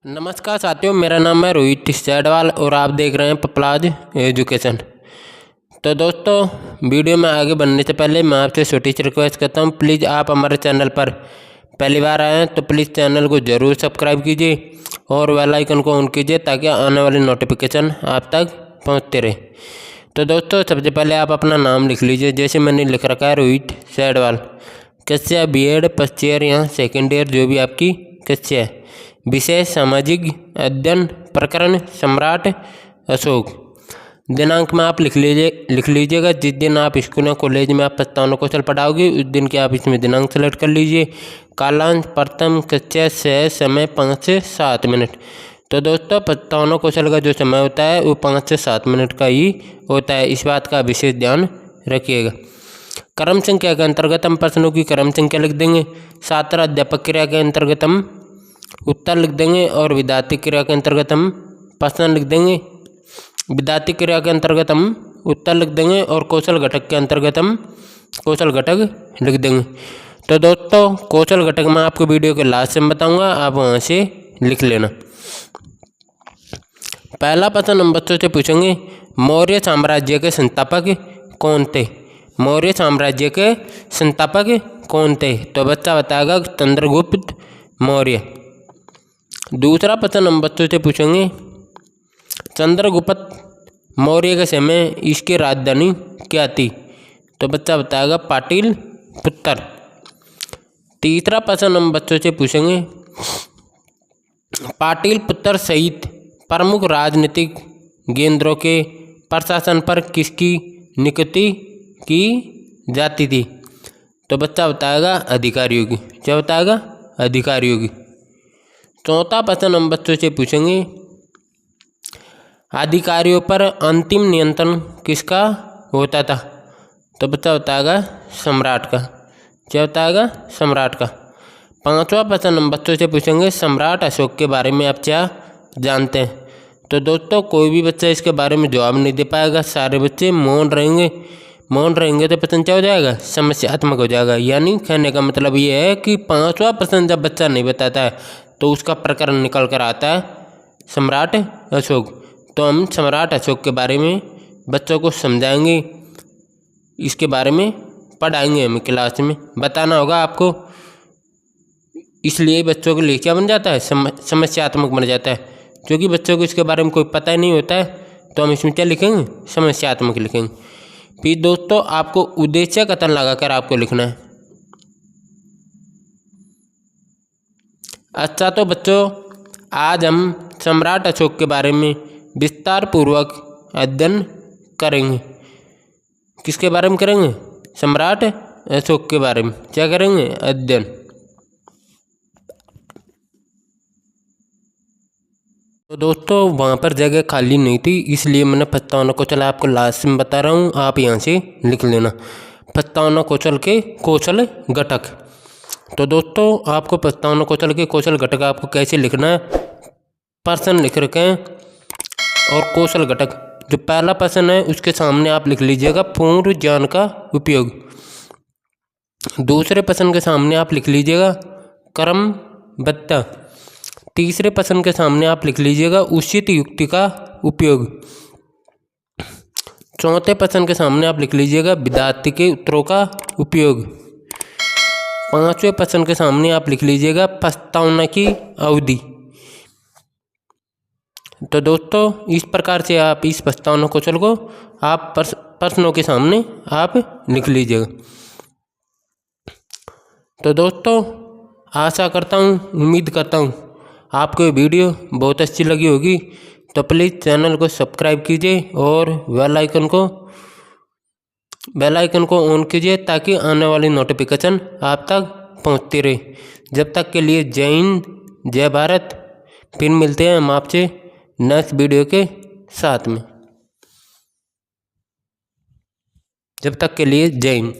नमस्कार साथियों, मेरा नाम है रोहित सैडवाल और आप देख रहे हैं पपलाज एजुकेशन। तो दोस्तों, वीडियो में आगे बढ़ने से पहले मैं आपसे छोटी सी रिक्वेस्ट करता हूं, प्लीज़ आप हमारे चैनल पर पहली बार आए हैं तो प्लीज़ चैनल को ज़रूर सब्सक्राइब कीजिए और बेल आइकन को ऑन कीजिए ताकि आने वाली नोटिफिकेशन आप तक पहुँचते रहे। तो दोस्तों, सबसे पहले आप अपना नाम लिख लीजिए। जैसे मैंने लिख रखा है रोहित सैडवाल, कक्षा B.Ed फर्स्ट ईयर या सेकेंड ईयर, जो भी आपकी कक्षा है। विषय सामाजिक अध्ययन, प्रकरण सम्राट अशोक। दिनांक में आप लिख लीजिएगा जिस दिन आप स्कूल या कॉलेज में आप प्रस्तावना कौशल पढ़ाओगे उस दिन के आप इसमें दिनांक सेलेक्ट कर लीजिए। कालांश प्रथम कक्षा से समय 5 से 7 मिनट। तो दोस्तों, प्रस्तावना कौशल का जो समय होता है वो 5 से 7 मिनट का ही होता है, इस बात का विशेष ध्यान रखिएगा। क्रम संख्या के अंतर्गत हम प्रश्नों की क्रम संख्या लिख देंगे। छात्र अध्यापक क्रिया के अंतर्गत हम उत्तर लिख देंगे और विद्यार्थी क्रिया के अंतर्गत हम प्रश्न लिख देंगे। विद्यार्थी क्रिया के अंतर्गत हम उत्तर लिख देंगे और कौशल घटक के अंतर्गत हम कौशल घटक लिख देंगे। तो दोस्तों, कौशल घटक मैं आपको वीडियो के लास्ट में बताऊंगा, आप वहां से लिख लेना। पहला प्रश्न हम बच्चों से पूछेंगे, मौर्य साम्राज्य के संस्थापक कौन थे? मौर्य साम्राज्य के संस्थापक कौन थे? तो बच्चा बताएगा चंद्रगुप्त मौर्य। दूसरा प्रश्न हम बच्चों से पूछेंगे, चंद्रगुप्त मौर्य के समय इसकी राजधानी क्या थी? तो बच्चा बताएगा पाटलिपुत्र। तीसरा प्रश्न हम बच्चों से पूछेंगे, पाटलिपुत्र सहित प्रमुख राजनीतिक केंद्रों के प्रशासन पर किसकी नियुक्ति की जाती थी? तो बच्चा बताएगा अधिकारियों की। क्या बताएगा? अधिकारियों की। चौथा प्रश्न हम बच्चों से पूछेंगे, अधिकारियों पर अंतिम नियंत्रण किसका होता था? तो बच्चा बताएगा सम्राट का। क्या बताएगा? सम्राट का। पांचवा प्रश्न हम बच्चों से पूछेंगे, सम्राट अशोक के बारे में आप क्या जानते हैं? तो दोस्तों, कोई भी बच्चा इसके बारे में जवाब नहीं दे पाएगा, सारे बच्चे मौन रहेंगे। मौन रहेंगे तो प्रश्न क्या हो जाएगा? समस्यात्मक हो जाएगा। यानी कहने का मतलब ये है कि पांचवा प्रश्न जब बच्चा नहीं बताता है तो उसका प्रकरण निकल कर आता है सम्राट अशोक। तो हम सम्राट अशोक के बारे में बच्चों को समझाएंगे, इसके बारे में पढ़ाएंगे, हमें क्लास में बताना होगा आपको। इसलिए बच्चों के लिए क्या बन जाता है? समस्यात्मक बन जाता है, क्योंकि बच्चों को इसके बारे में कोई पता ही नहीं होता है। तो हम इसमें क्या लिखेंगे? समस्यात्मक लिखेंगे। फिर दोस्तों, आपको उद्देश्य कथन लगाकर आपको लिखना है। अच्छा, तो बच्चों, आज हम सम्राट अशोक के बारे में विस्तार पूर्वक अध्ययन करेंगे। किसके बारे में करेंगे? सम्राट अशोक के बारे में क्या करेंगे? अध्ययन। तो दोस्तों, वहाँ पर जगह खाली नहीं थी, इसलिए मैंने प्रस्तावना कौशल आपको लास्ट में बता रहा हूँ, आप यहाँ से लिख लेना। प्रस्तावना कौशल के कौशल घटक। तो दोस्तों, आपको प्रस्तावना कौशल के कौशल घटक आपको कैसे लिखना है, प्रश्न लिख रखे हैं और कौशल घटक। जो पहला प्रश्न है उसके सामने आप लिख लीजिएगा पूर्व ज्ञान का उपयोग। दूसरे प्रश्न के सामने आप लिख लीजिएगा क्रमबद्धता। तीसरे प्रश्न के सामने आप लिख लीजिएगा उचित युक्ति का उपयोग। चौथे प्रश्न के सामने आप लिख लीजिएगा विद्यार्थी के उत्तरों का उपयोग। पांचवें प्रश्न के सामने आप लिख लीजिएगा प्रस्तावना की अवधि। तो दोस्तों, इस प्रकार से आप इस प्रस्तावना कौशल को आप प्रश्नों के सामने आप लिख लीजिएगा। तो दोस्तों, आशा करता हूँ, उम्मीद करता हूँ आपको ये वीडियो बहुत अच्छी लगी होगी। तो प्लीज़ चैनल को सब्सक्राइब कीजिए और बेल आइकन को ऑन कीजिए ताकि आने वाली नोटिफिकेशन आप तक पहुंचती रहे। जब तक के लिए जय हिंद, जय भारत। फिर मिलते हैं हम आपसे नेक्स्ट वीडियो के साथ में। जब तक के लिए जय हिंद।